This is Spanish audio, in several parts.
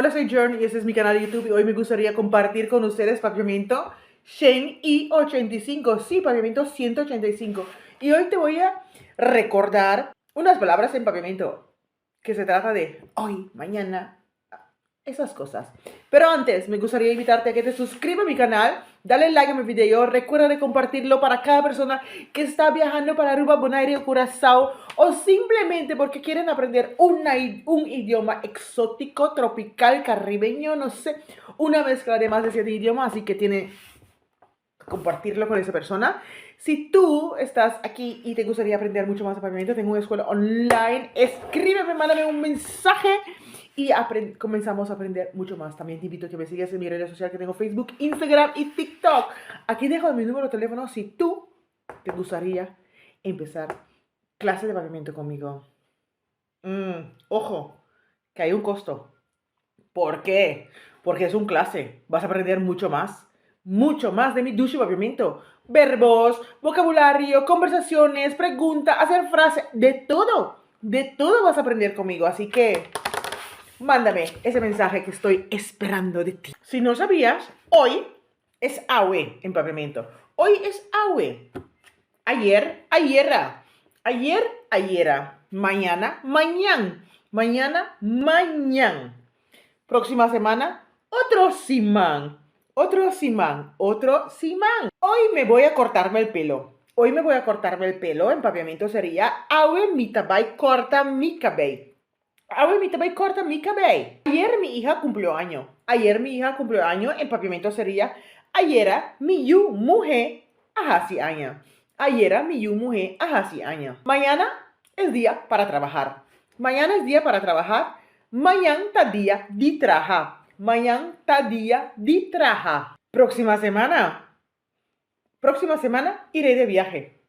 Hola, soy Jorn y este es mi canal de YouTube y hoy me gustaría compartir con ustedes paviamento Shein I-85, sí, paviamento 185. Y hoy te voy a recordar unas palabras en paviamento que se trata de hoy, mañana, esas cosas. Pero antes, me gustaría invitarte a que te suscribas a mi canal, dale like a mi video, recuerda de compartirlo para cada persona que está viajando para Aruba, Bonaire o Curazao, o simplemente porque quieren aprender un idioma exótico, tropical, caribeño, no sé, una mezcla de más de 7 idiomas, así que tiene que compartirlo con esa persona. Si tú estás aquí y te gustaría aprender mucho más de paviamento, tengo una escuela online, escríbeme, mándame un mensaje y comenzamos a aprender mucho más. También te invito a que me sigas en mi red social que tengo Facebook, Instagram y TikTok. Aquí dejo mi número de teléfono si tú te gustaría empezar clase de paviamento conmigo. Ojo, que hay un costo. ¿Por qué? Porque es un clase. Vas a aprender mucho más de mi ducho y paviamento. Verbos, vocabulario, conversaciones, preguntas, hacer frases, de todo vas a aprender conmigo. Así que mándame ese mensaje que estoy esperando de ti. Si no sabías, hoy es AWE en paviamento. Hoy es AWE. Ayer, ayera. Ayer, ayera. Mañana, mañana. Mañana, mañana. Próxima semana, otro simán. Otro simán. Otro simán. Hoy me voy a cortarme el pelo. Hoy me voy a cortarme el pelo. En paviamento sería Awe mitabay corta mi cabello. Awe mitabay corta mi cabello. Ayer mi hija cumplió año. Ayer mi hija cumplió año. En paviamento sería Ayera mi yu mujer ahasi año. Ayera mi yu mujer ahasi año. Mañana es día para trabajar. Mañana es día para trabajar. Mañana ta día di traja. Mañana ta día di traja. Próxima semana. Próxima semana iré de viaje.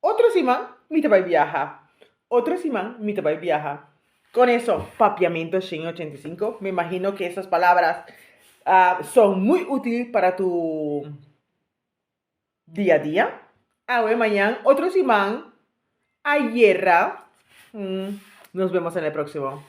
Otro simán, mi te va viaja. Otro simán, mi te va viaja. Con eso, papiamento Shein 85. Me imagino que esas palabras son muy útiles para tu día a día. Hoy, mañana, otro simán. Ayerra. Nos vemos en el próximo.